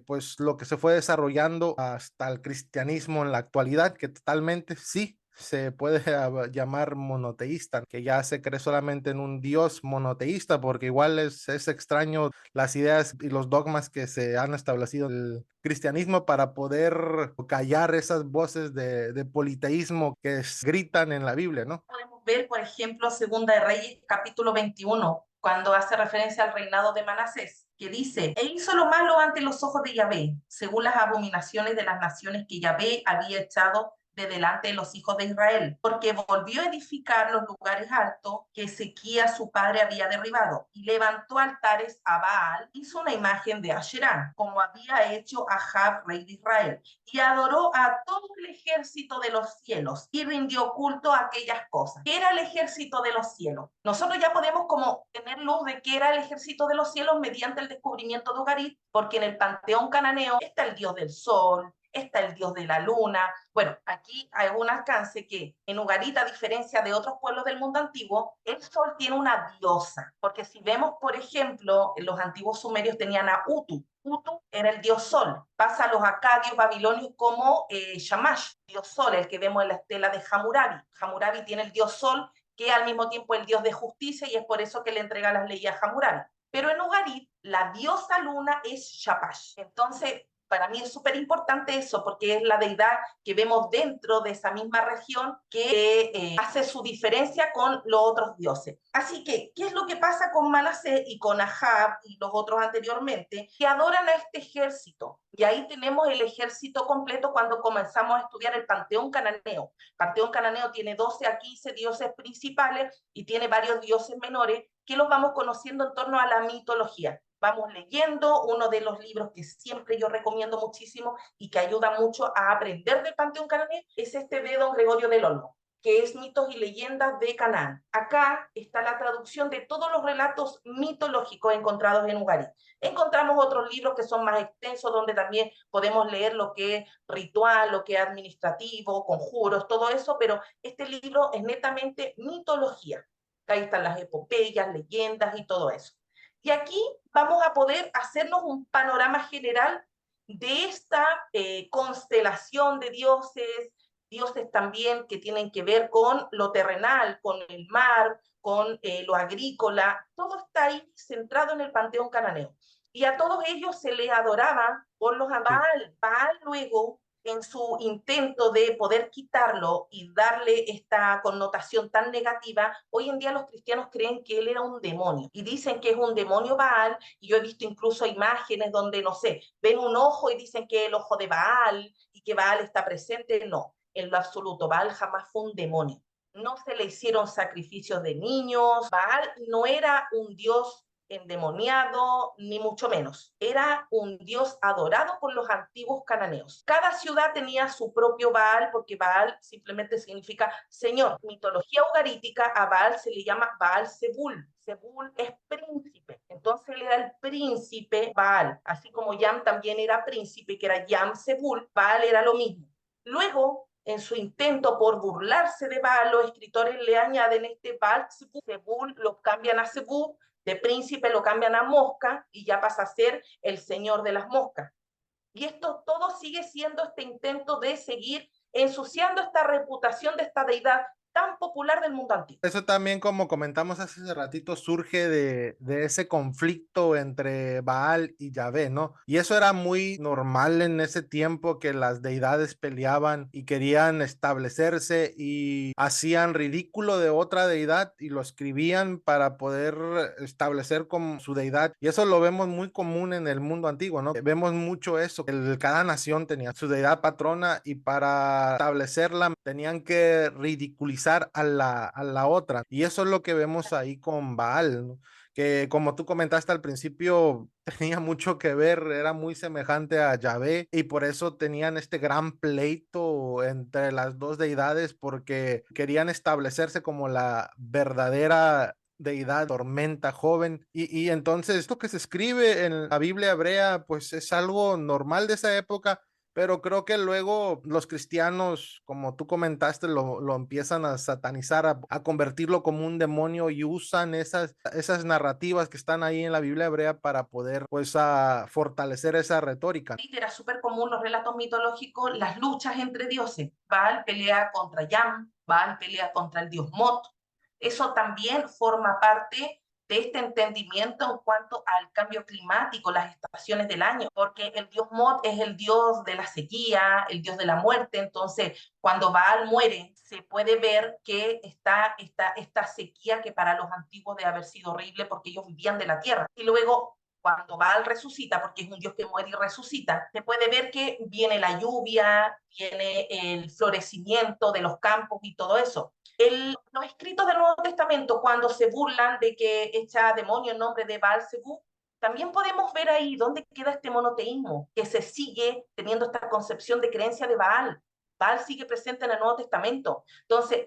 pues, lo que se fue desarrollando hasta el cristianismo en la actualidad, que totalmente sí, se puede llamar monoteísta, que ya se cree solamente en un Dios monoteísta, porque igual es extraño las ideas y los dogmas que se han establecido en el cristianismo para poder callar esas voces de politeísmo que gritan en la Biblia, ¿no? Podemos ver, por ejemplo, Segunda de Reyes, capítulo 21, cuando hace referencia al reinado de Manasés, que dice, e hizo lo malo ante los ojos de Yahvé, según las abominaciones de las naciones que Yahvé había echado de delante de los hijos de Israel, porque volvió a edificar los lugares altos que Ezequías su padre había derribado, y levantó altares a Baal, hizo una imagen de Asherán, como había hecho Ahab, rey de Israel, y adoró a todo el ejército de los cielos y rindió culto a aquellas cosas. ¿Qué era el ejército de los cielos? Nosotros ya podemos como tener luz de qué era el ejército de los cielos mediante el descubrimiento de Ugarit, porque en el panteón cananeo está el dios del sol, está el dios de la luna. Bueno, aquí hay un alcance que en Ugarit, a diferencia de otros pueblos del mundo antiguo, el sol tiene una diosa, porque si vemos, por ejemplo, los antiguos sumerios tenían a Utu. Utu era el dios sol. Pasa a los acadios babilonios como Shamash, dios sol, el que vemos en la estela de Hammurabi. Hammurabi tiene el dios sol, que al mismo tiempo es el dios de justicia, y es por eso que le entrega las leyes a Hammurabi. Pero en Ugarit, la diosa luna es Shapash. Entonces, para mí es súper importante eso, porque es la deidad que vemos dentro de esa misma región que hace su diferencia con los otros dioses. Así que, ¿qué es lo que pasa con Manasés y con Ahab y los otros anteriormente? Que adoran a este ejército. Y ahí tenemos el ejército completo cuando comenzamos a estudiar el panteón cananeo. El panteón cananeo tiene 12 a 15 dioses principales y tiene varios dioses menores que los vamos conociendo en torno a la mitología. Vamos leyendo uno de los libros que siempre yo recomiendo muchísimo y que ayuda mucho a aprender del panteón cananeo, es este de don Gregorio del Olmo, que es Mitos y Leyendas de Canaán. Acá está la traducción de todos los relatos mitológicos encontrados en Ugarit. Encontramos otros libros que son más extensos, donde también podemos leer lo que es ritual, lo que es administrativo, conjuros, todo eso, pero este libro es netamente mitología. Ahí están las epopeyas, leyendas y todo eso. Y aquí vamos a poder hacernos un panorama general de esta constelación de dioses, dioses también que tienen que ver con lo terrenal, con el mar, con lo agrícola, todo está ahí centrado en el panteón cananeo. Y a todos ellos se les adoraba por los Sí. Baal. Baal luego, en su intento de poder quitarlo y darle esta connotación tan negativa, hoy en día los cristianos creen que él era un demonio y dicen que es un demonio Baal, y yo he visto incluso imágenes donde, no sé, ven un ojo y dicen que es el ojo de Baal y que Baal está presente. No, en lo absoluto, Baal jamás fue un demonio. No se le hicieron sacrificios de niños. Baal no era un dios endemoniado, ni mucho menos. Era un dios adorado por los antiguos cananeos. Cada ciudad tenía su propio Baal, porque Baal simplemente significa señor. Mitología ugarítica, a Baal se le llama Baal Zebul. Zebul es príncipe. Entonces él era el príncipe Baal. Así como Yam también era príncipe, que era Yam Zebul, Baal era lo mismo. Luego, en su intento por burlarse de Baal, los escritores le añaden este Baal Zebul, lo cambian a Zebul, de príncipe lo cambian a mosca y ya pasa a ser el señor de las moscas. Y esto todo sigue siendo este intento de seguir ensuciando esta reputación de esta deidad tan popular del mundo antiguo. Eso también, como comentamos hace ratito, surge de ese conflicto entre Baal y Yahvé, ¿no? Y eso era muy normal en ese tiempo, que las deidades peleaban y querían establecerse y hacían ridículo de otra deidad y lo escribían para poder establecer como su deidad. Y eso lo vemos muy común en el mundo antiguo, ¿no? Vemos mucho eso. Cada nación tenía su deidad patrona y para establecerla tenían que ridiculizar a la otra. Y eso es lo que vemos ahí con Baal, ¿no? Que como tú comentaste al principio, tenía mucho que ver, era muy semejante a Yahvé y por eso tenían este gran pleito entre las dos deidades, porque querían establecerse como la verdadera deidad, tormenta joven. Y entonces esto que se escribe en la Biblia hebrea, pues es algo normal de esa época, pero creo que luego los cristianos, como tú comentaste, lo empiezan a satanizar, a convertirlo como un demonio y usan esas narrativas que están ahí en la Biblia hebrea para poder, pues, a fortalecer esa retórica. Era súper común los relatos mitológicos, las luchas entre dioses. Baal pelea contra Yam, Baal pelea contra el dios Mot. Eso también forma parte de este entendimiento en cuanto al cambio climático, las estaciones del año, porque el dios Mot es el dios de la sequía, el dios de la muerte. Entonces, cuando Baal muere, se puede ver que está esta sequía que para los antiguos debe haber sido horrible porque ellos vivían de la tierra. Y luego cuando Baal resucita, porque es un dios que muere y resucita, se puede ver que viene la lluvia, viene el florecimiento de los campos y todo eso. Los escritos del Nuevo Testamento, cuando se burlan de que echa demonio en nombre de Baal Zebú, también podemos ver ahí dónde queda este monoteísmo, que se sigue teniendo esta concepción de creencia de Baal. Baal sigue presente en el Nuevo Testamento. Entonces,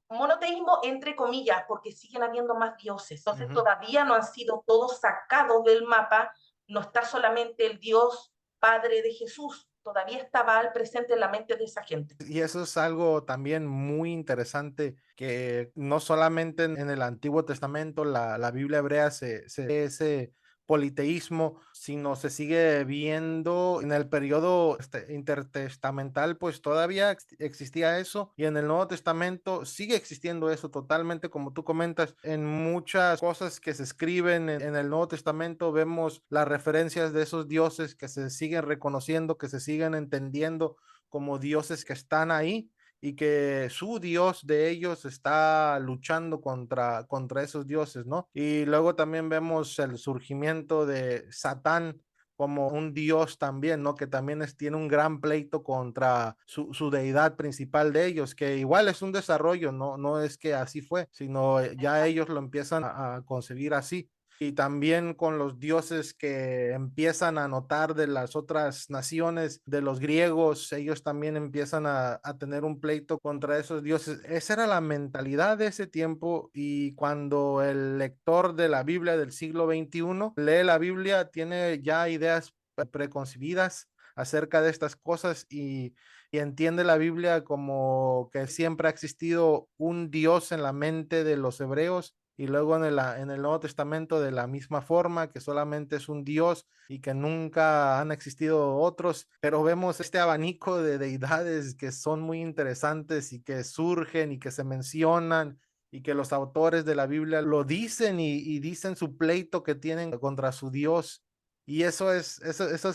monoteísmo entre comillas, porque siguen habiendo más dioses. Entonces todavía no han sido todos sacados del mapa, no está solamente el Dios Padre de Jesús, todavía está Baal presente en la mente de esa gente. Y eso es algo también muy interesante, que no solamente en el Antiguo Testamento, la Biblia hebrea se ve ese politeísmo, sino se sigue viendo en el periodo intertestamental, pues todavía existía eso, y en el Nuevo Testamento sigue existiendo eso totalmente, como tú comentas, en muchas cosas que se escriben en el Nuevo Testamento vemos las referencias de esos dioses que se siguen reconociendo, que se siguen entendiendo como dioses que están ahí y que su dios de ellos está luchando contra esos dioses, ¿no? Y luego también vemos el surgimiento de Satán como un dios también, ¿no? Que también tiene un gran pleito contra su deidad principal de ellos, que igual es un desarrollo, no es que así fue, sino ya ellos lo empiezan a concebir así. Y también con los dioses que empiezan a notar de las otras naciones, de los griegos, ellos también empiezan a tener un pleito contra esos dioses. Esa era la mentalidad de ese tiempo, y cuando el lector de la Biblia del siglo XXI lee la Biblia, tiene ya ideas preconcebidas acerca de estas cosas, y entiende la Biblia como que siempre ha existido un Dios en la mente de los hebreos, y luego en el Nuevo Testamento de la misma forma, que solamente es un Dios y que nunca han existido otros, pero vemos este abanico de deidades que son muy interesantes y que surgen y que se mencionan, y que los autores de la Biblia lo dicen, y dicen su pleito que tienen contra su Dios. Y eso es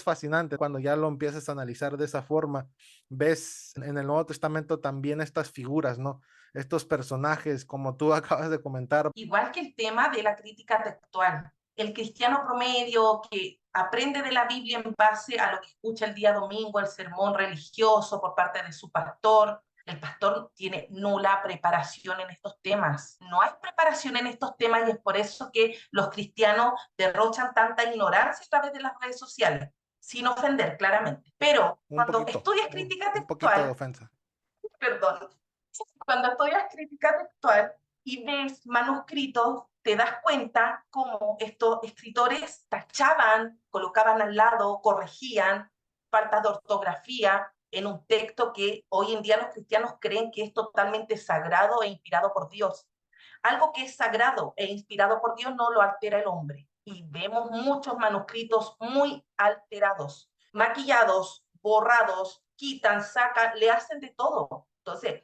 fascinante cuando ya lo empiezas a analizar de esa forma. Ves en el Nuevo Testamento también estas figuras, ¿no? Estos personajes, como tú acabas de comentar. Igual que el tema de la crítica textual. El cristiano promedio que aprende de la Biblia en base a lo que escucha el día domingo, el sermón religioso por parte de su pastor, el pastor tiene nula preparación en estos temas. No hay preparación en estos temas y es por eso que los cristianos derrochan tanta ignorancia a través de las redes sociales, sin ofender claramente. Pero Un cuando poquito, estudias crítica un poquito de textual, ofensa. perdón, cuando estudias crítica textual y ves manuscritos, te das cuenta cómo estos escritores tachaban, colocaban al lado, corregían faltas de ortografía en un texto que hoy en día los cristianos creen que es totalmente sagrado e inspirado por Dios. Algo que es sagrado e inspirado por Dios no lo altera el hombre. Y vemos muchos manuscritos muy alterados, maquillados, borrados, quitan, sacan, le hacen de todo. Entonces,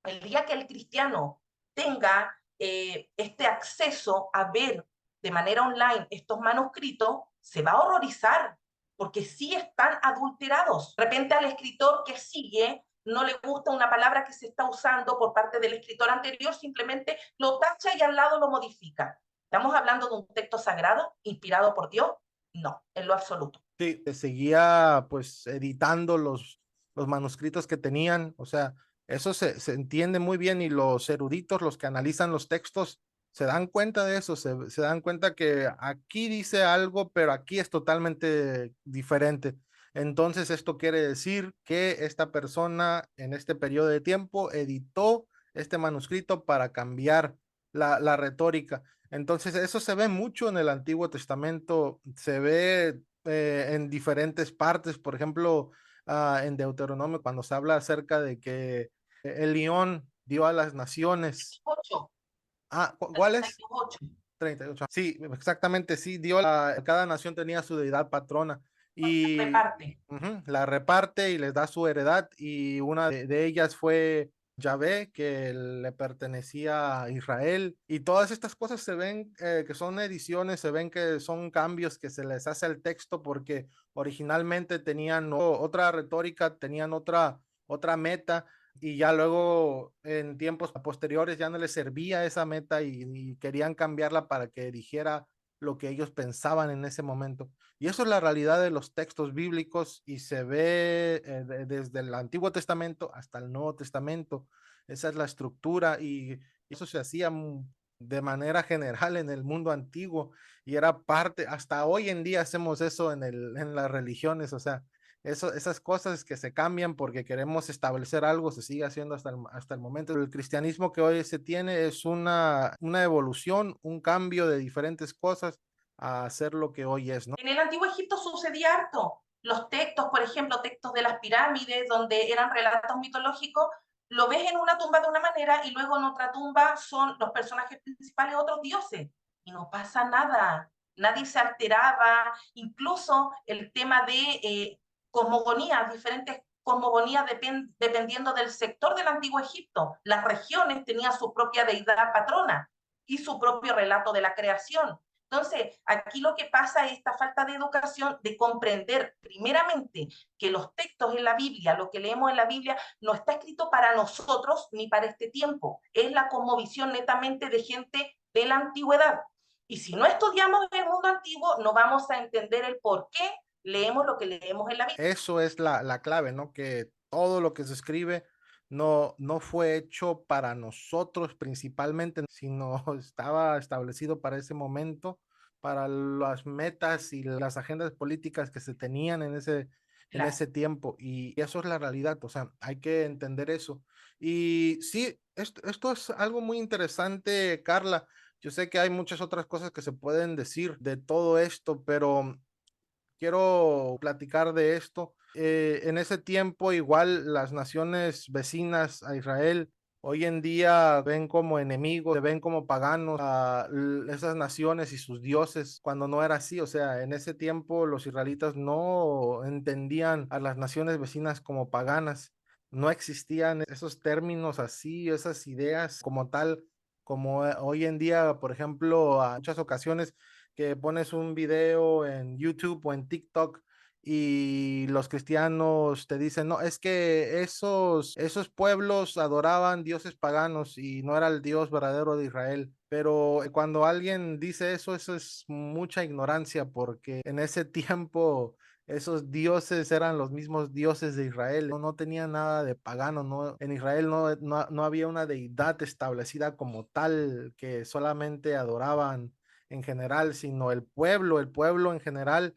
el día que el cristiano tenga este acceso a ver de manera online estos manuscritos, se va a horrorizar, porque sí están adulterados. De repente al escritor que sigue no le gusta una palabra que se está usando por parte del escritor anterior, simplemente lo tacha y al lado lo modifica. ¿Estamos hablando de un texto sagrado, inspirado por Dios? No, en lo absoluto. Sí, seguía pues editando los manuscritos que tenían, o sea, eso se entiende muy bien, y los eruditos, los que analizan los textos, se dan cuenta de eso, se dan cuenta que aquí dice algo, pero aquí es totalmente diferente. Entonces, esto quiere decir que esta persona en este periodo de tiempo editó este manuscrito para cambiar la retórica. Entonces, eso se ve mucho en el Antiguo Testamento, se ve en diferentes partes. Por ejemplo, en Deuteronomio cuando se habla acerca de que el león dio a las naciones. 8, Ah, ¿cuál es? 32:8. 38. Sí, exactamente, sí, cada nación tenía su deidad patrona y Reparte. la reparte y les da su heredad y una de ellas fue Yahvé, que le pertenecía a Israel y todas estas cosas se ven que son ediciones, se ven que son cambios que se les hace al texto porque originalmente tenían otra retórica, tenían otra meta y ya luego en tiempos posteriores ya no les servía esa meta y querían cambiarla para que dijera lo que ellos pensaban en ese momento. Y eso es la realidad de los textos bíblicos y se ve desde el Antiguo Testamento hasta el Nuevo Testamento. Esa es la estructura y eso se hacía de manera general en el mundo antiguo y era parte, hasta hoy en día hacemos eso en las religiones, o sea, esas cosas que se cambian porque queremos establecer algo, se sigue haciendo hasta el momento. El cristianismo que hoy se tiene es una evolución, un cambio de diferentes cosas a hacer lo que hoy es, ¿no? En el Antiguo Egipto sucedía harto. Los textos, por ejemplo, textos de las pirámides, donde eran relatos mitológicos, lo ves en una tumba de una manera y luego en otra tumba son los personajes principales otros dioses. Y no pasa nada. Nadie se alteraba. Incluso el tema de cosmogonías, diferentes cosmogonías dependiendo del sector del Antiguo Egipto. Las regiones tenían su propia deidad patrona y su propio relato de la creación. Entonces, aquí lo que pasa es esta falta de educación, de comprender primeramente que los textos en la Biblia, lo que leemos en la Biblia, no está escrito para nosotros ni para este tiempo. Es la cosmovisión netamente de gente de la antigüedad. Y si no estudiamos el mundo antiguo, no vamos a entender el por qué leemos lo que leemos en la Biblia. Eso es la clave, ¿no? Que todo lo que se escribe no fue hecho para nosotros principalmente, sino estaba establecido para ese momento, para las metas y las agendas políticas que se tenían en Claro. ese tiempo. Y eso es la realidad, o sea, hay que entender eso. Y sí, esto es algo muy interesante, Carla. Yo sé que hay muchas otras cosas que se pueden decir de todo esto, pero quiero platicar de esto. En ese tiempo, igual las naciones vecinas a Israel hoy en día ven como enemigos, se ven como paganos a esas naciones y sus dioses, cuando no era así. O sea, en ese tiempo los israelitas no entendían a las naciones vecinas como paganas. No existían esos términos así, esas ideas como tal, como hoy en día, por ejemplo, a muchas ocasiones que pones un video en YouTube o en TikTok y los cristianos te dicen, no, es que esos pueblos adoraban dioses paganos y no era el Dios verdadero de Israel. Pero cuando alguien dice eso es mucha ignorancia porque en ese tiempo esos dioses eran los mismos dioses de Israel, no tenían nada de pagano, no, en Israel no había una deidad establecida como tal que solamente adoraban en general, sino el pueblo en general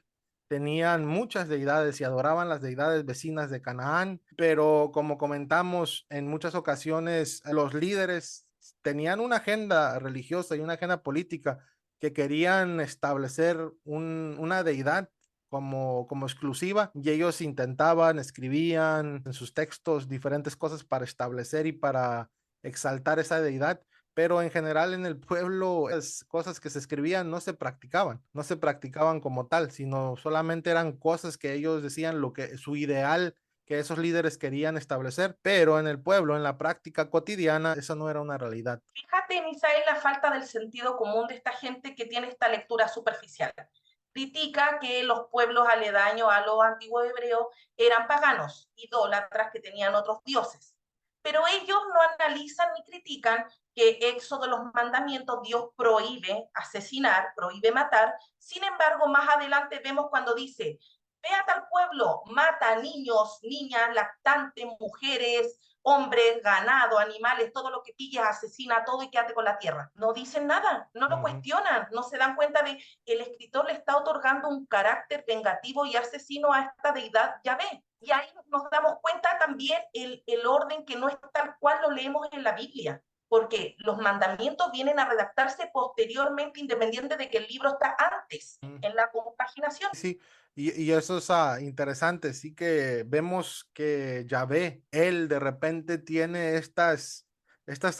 tenían muchas deidades y adoraban las deidades vecinas de Canaán, pero como comentamos en muchas ocasiones, los líderes tenían una agenda religiosa y una agenda política que querían establecer una deidad como exclusiva y ellos intentaban, escribían en sus textos diferentes cosas para establecer y para exaltar esa deidad, pero en general en el pueblo las cosas que se escribían no se practicaban como tal, sino solamente eran cosas que ellos decían lo que su ideal que esos líderes querían establecer, pero en el pueblo, en la práctica cotidiana, eso no era una realidad. Fíjate, Misael, la falta del sentido común de esta gente que tiene esta lectura superficial. Critica que los pueblos aledaños a los antiguos hebreos eran paganos, idólatras que tenían otros dioses. Pero ellos no analizan ni critican que Éxodo de los mandamientos Dios prohíbe asesinar, prohíbe matar. Sin embargo, más adelante vemos cuando dice, ve a tal pueblo, mata a niños, niñas, lactantes, mujeres, hombres, ganado, animales, todo lo que pilles, asesina todo y quédate con la tierra. No dicen nada, no lo Ujú. cuestionan, no se dan cuenta de que el escritor le está otorgando un carácter vengativo y asesino a esta deidad Yahvé. Y ahí nos damos cuenta también el orden que no es tal cual lo leemos en la Biblia. porque los mandamientos vienen a redactarse posteriormente, independiente de que el libro está antes, Mm. en la compaginación. Sí, y eso es interesante, sí que vemos que Yahvé, él de repente tiene estas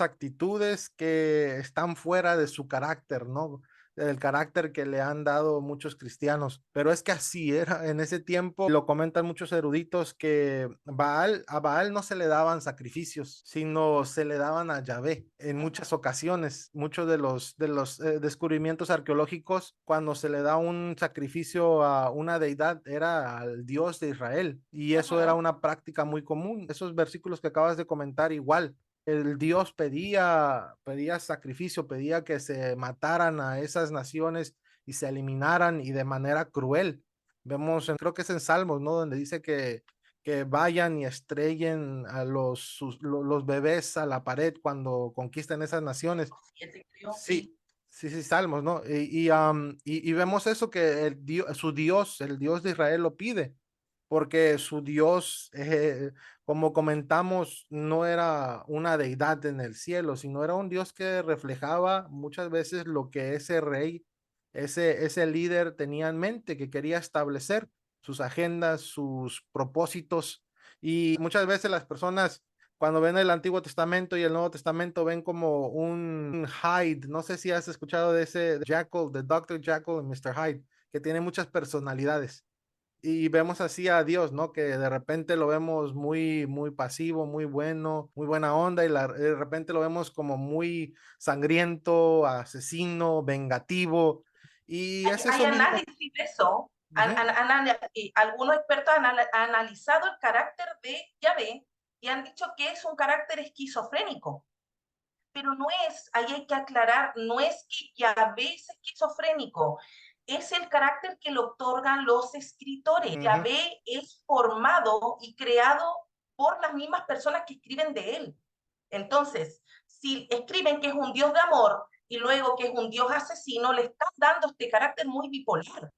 actitudes que están fuera de su carácter, ¿no? El carácter que le han dado muchos cristianos, pero es que así era en ese tiempo, lo comentan muchos eruditos que a Baal no se le daban sacrificios, sino se le daban a Yahvé en muchas ocasiones. Muchos de los descubrimientos arqueológicos, cuando se le da un sacrificio a una deidad, era al Dios de Israel, y eso era una práctica muy común. Esos versículos que acabas de comentar, igual el Dios pedía sacrificio, pedía que se mataran a esas naciones y se eliminaran y de manera cruel. Creo que es en Salmos, ¿no? Donde dice que vayan y estrellen a los bebés a la pared cuando conquisten esas naciones. 7, creo, sí. Sí, sí, sí, Salmos, ¿no? Y vemos eso que su Dios, el Dios de Israel lo pide, porque su Dios, como comentamos, no era una deidad en el cielo, sino era un Dios que reflejaba muchas veces lo que ese rey, ese líder tenía en mente, que quería establecer sus agendas, sus propósitos. Y muchas veces las personas, cuando ven el Antiguo Testamento y el Nuevo Testamento, ven como un Hyde. No sé si has escuchado de ese Jekyll, de Dr. Jekyll y Mr. Hyde, que tiene muchas personalidades. Y vemos así a Dios, ¿no? Que de repente lo vemos muy, muy pasivo, muy bueno, muy buena onda, y de repente lo vemos como muy sangriento, asesino, vengativo. Y es Hay eso mismo. análisis de eso. Ujú. Algunos expertos han analizado el carácter de Yahvé y han dicho que es un carácter esquizofrénico. Pero no es, ahí hay que aclarar, no es que Yahvé es esquizofrénico, es el carácter que le otorgan los escritores. Ujú. Yahvé es formado y creado por las mismas personas que escriben de él. Entonces, si escriben que es un Dios de amor y luego que es un Dios asesino, le están dando este carácter muy bipolar.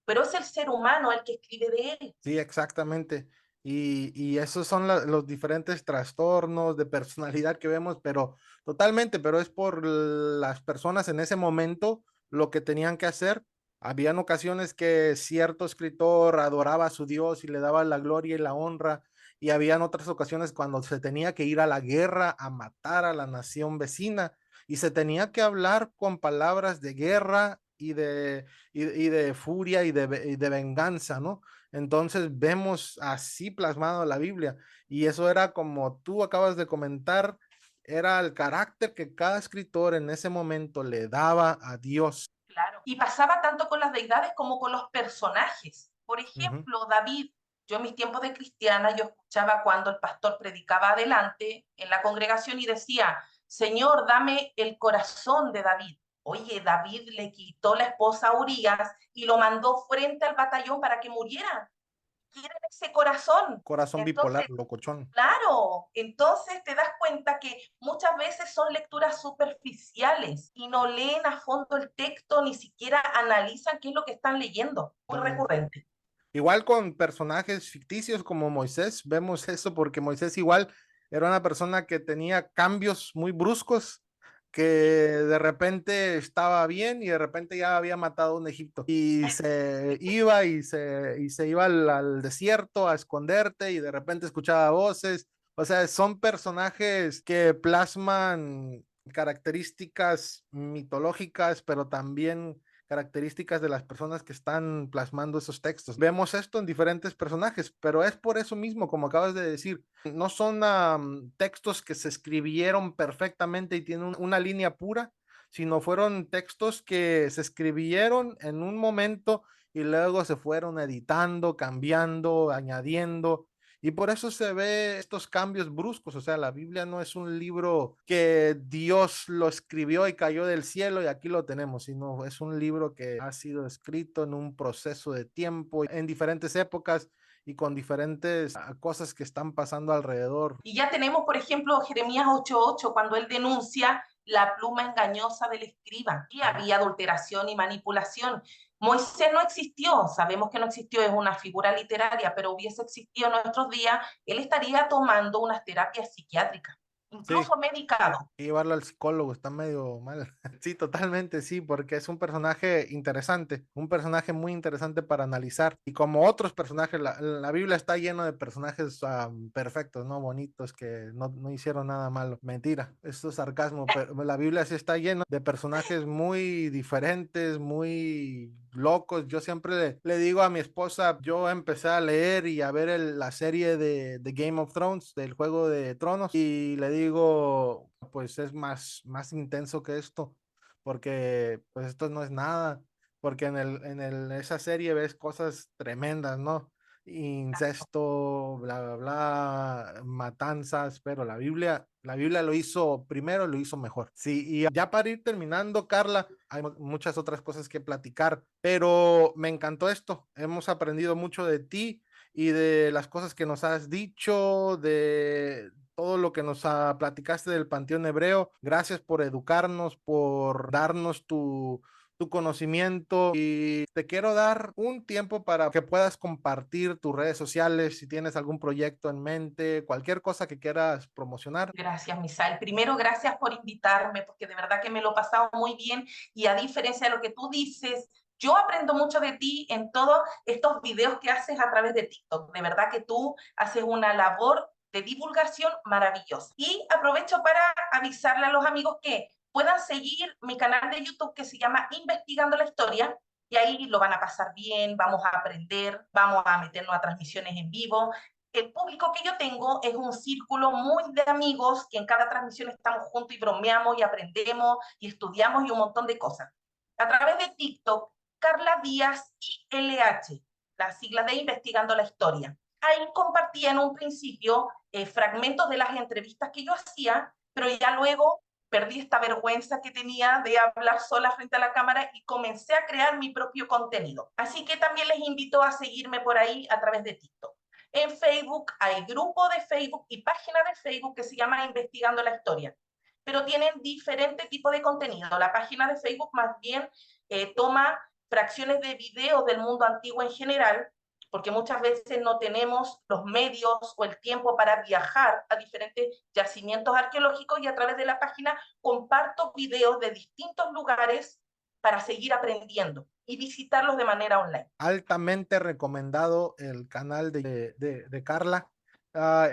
Pero es el ser humano el que escribe de él. Sí, exactamente. Y esos son los diferentes trastornos de personalidad que vemos, pero totalmente, pero es por las personas en ese momento lo que tenían que hacer. Habían ocasiones que cierto escritor adoraba a su Dios y le daba la gloria y la honra, y habían otras ocasiones cuando se tenía que ir a la guerra a matar a la nación vecina, y se tenía que hablar con palabras de guerra y de furia y de venganza, ¿no? Entonces vemos así plasmado la Biblia, y eso era, como tú acabas de comentar, era el carácter que cada escritor en ese momento le daba a Dios. Claro. Y pasaba tanto con las deidades como con los personajes. Por Ujú. ejemplo, David, yo en mis tiempos de cristiana, yo escuchaba cuando el pastor predicaba adelante en la congregación y decía, Señor, dame el corazón de David. Oye, David le quitó la esposa a Urias y lo mandó frente al batallón para que muriera. Quieren ese corazón. Corazón bipolar, Entonces, locochón. claro, entonces te das cuenta que muchas veces son lecturas superficiales y no leen a fondo el texto, ni siquiera analizan qué es lo que están leyendo. Muy Totalmente. recurrente. Igual con personajes ficticios como Moisés, vemos eso porque Moisés igual era una persona que tenía cambios muy bruscos, que de repente estaba bien y de repente ya había matado a un Egipto y se iba al desierto a esconderte, y de repente escuchaba voces. O sea, son personajes que plasman características mitológicas, pero también características de las personas que están plasmando esos textos. Vemos esto en diferentes personajes, pero es por eso mismo, como acabas de decir, no son textos que se escribieron perfectamente y tienen una línea pura, sino fueron textos que se escribieron en un momento y luego se fueron editando, cambiando, añadiendo. Y por eso se ve estos cambios bruscos. O sea, la Biblia no es un libro que Dios lo escribió y cayó del cielo y aquí lo tenemos, sino es un libro que ha sido escrito en un proceso de tiempo, en diferentes épocas y con diferentes cosas que están pasando alrededor. Y ya tenemos, por ejemplo, Jeremías 8:8, cuando él denuncia la pluma engañosa del escriba. Y Ujú. había adulteración y manipulación. Moisés no existió, sabemos que no existió, es una figura literaria, pero hubiese existido en nuestros días, él estaría tomando unas terapias psiquiátricas. Sí. incluso medicado. Y llevarlo al psicólogo está medio mal. Sí, totalmente, sí, porque es un personaje interesante, un personaje muy interesante para analizar. Y como otros personajes, la Biblia está lleno de personajes perfectos, ¿no? Bonitos, que no hicieron nada malo. Mentira, esto es sarcasmo, pero la Biblia sí está llena de personajes muy diferentes, muy locos. Yo siempre le digo a mi esposa, yo empecé a leer y a ver la serie de Game of Thrones, del Juego de Tronos, y le digo, pues es más intenso que esto, porque pues esto no es nada, porque esa serie ves cosas tremendas, ¿no? Incesto, bla, bla, bla, matanzas, pero la Biblia lo hizo primero, lo hizo mejor. Sí, y ya para ir terminando, Carla, hay muchas otras cosas que platicar, pero me encantó esto. Hemos aprendido mucho de ti y de las cosas que nos has dicho, de todo lo que nos platicaste del Panteón Hebreo. Gracias por educarnos, por darnos tu conocimiento, y te quiero dar un tiempo para que puedas compartir tus redes sociales, si tienes algún proyecto en mente, cualquier cosa que quieras promocionar. Gracias, Misael. Primero, gracias por invitarme, porque de verdad que me lo he pasado muy bien y a diferencia de lo que tú dices, yo aprendo mucho de ti en todos estos videos que haces a través de TikTok. De verdad que tú haces una labor de divulgación maravillosa. Y aprovecho para avisarle a los amigos que puedan seguir mi canal de YouTube que se llama Investigando la Historia. Y ahí lo van a pasar bien, vamos a aprender, vamos a meternos a transmisiones en vivo. El público que yo tengo es un círculo muy de amigos que en cada transmisión estamos juntos y bromeamos y aprendemos y estudiamos y un montón de cosas. A través de TikTok, Carla Díaz ILH, la sigla de Investigando la Historia. Ahí compartía en un principio fragmentos de las entrevistas que yo hacía, pero ya luego perdí esta vergüenza que tenía de hablar sola frente a la cámara y comencé a crear mi propio contenido. Así que también les invito a seguirme por ahí a través de TikTok. En Facebook hay grupo de Facebook y página de Facebook que se llama Investigando la Historia, pero tienen diferente tipo de contenido. La página de Facebook más bien toma fracciones de videos del mundo antiguo en general, porque muchas veces no tenemos los medios o el tiempo para viajar a diferentes yacimientos arqueológicos y a través de la página comparto videos de distintos lugares para seguir aprendiendo y visitarlos de manera online. Altamente recomendado el canal de Carla.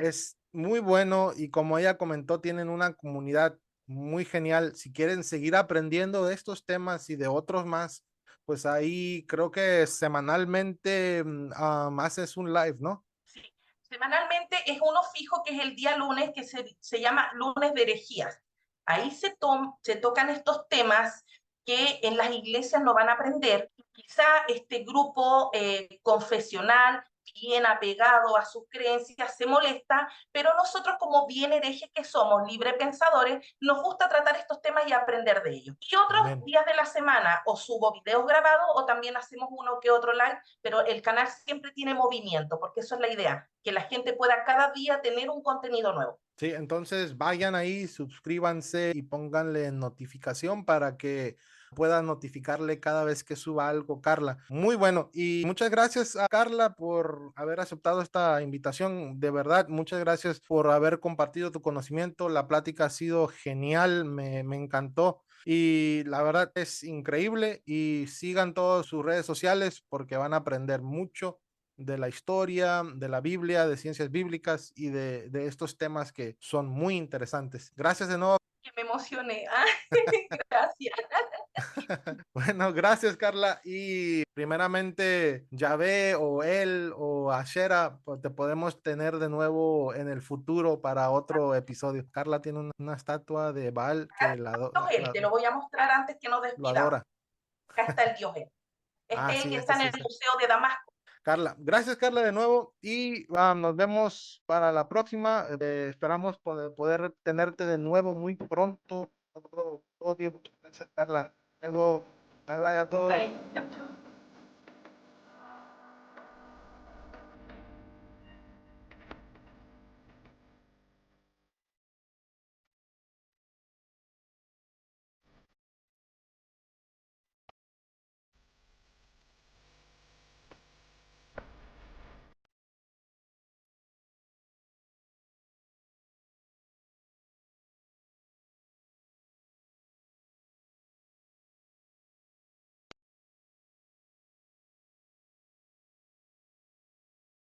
Es muy bueno y como ella comentó, tienen una comunidad muy genial. Si quieren seguir aprendiendo de estos temas y de otros más, pues ahí creo que semanalmente más es un live, ¿no? Sí. Semanalmente es uno fijo que es el día lunes, que se llama lunes de herejías. Ahí se tocan estos temas que en las iglesias no van a aprender. Quizá este grupo confesional, bien apegado a sus creencias, se molesta, pero nosotros como bien herejes que somos, libre pensadores, nos gusta tratar estos temas y aprender de ellos. Y otros Amén. días de la semana o subo videos grabados o también hacemos uno que otro live, pero el canal siempre tiene movimiento, porque eso es la idea, que la gente pueda cada día tener un contenido nuevo. Sí, entonces vayan ahí, suscríbanse y pónganle notificación para que pueda notificarle cada vez que suba algo, Carla. Muy bueno. Y muchas gracias a Carla por haber aceptado esta invitación. De verdad, muchas gracias por haber compartido tu conocimiento. La plática ha sido genial, me encantó. Y la verdad es increíble. Y sigan todas sus redes sociales porque van a aprender mucho de la historia, de la Biblia, de ciencias bíblicas y de estos temas que son muy interesantes. Gracias de nuevo. Que me emocioné. Ah, gracias. Bueno, gracias, Carla. Y primeramente, Yahvé o él o Ashera, pues te podemos tener de nuevo en el futuro para otro episodio. Carla tiene una estatua de Baal que Dios él, te lo voy a mostrar antes que nos lo despidamos. adora. Acá está el Dios él. Ah, Este es el sí, que este está en sí el es. Museo de Damasco. Carla, gracias Carla de nuevo y nos vemos para la próxima. Esperamos poder tenerte de nuevo muy pronto. Todo bien, gracias Carla. Luego, bye bye a todos. Vale, chao, chao.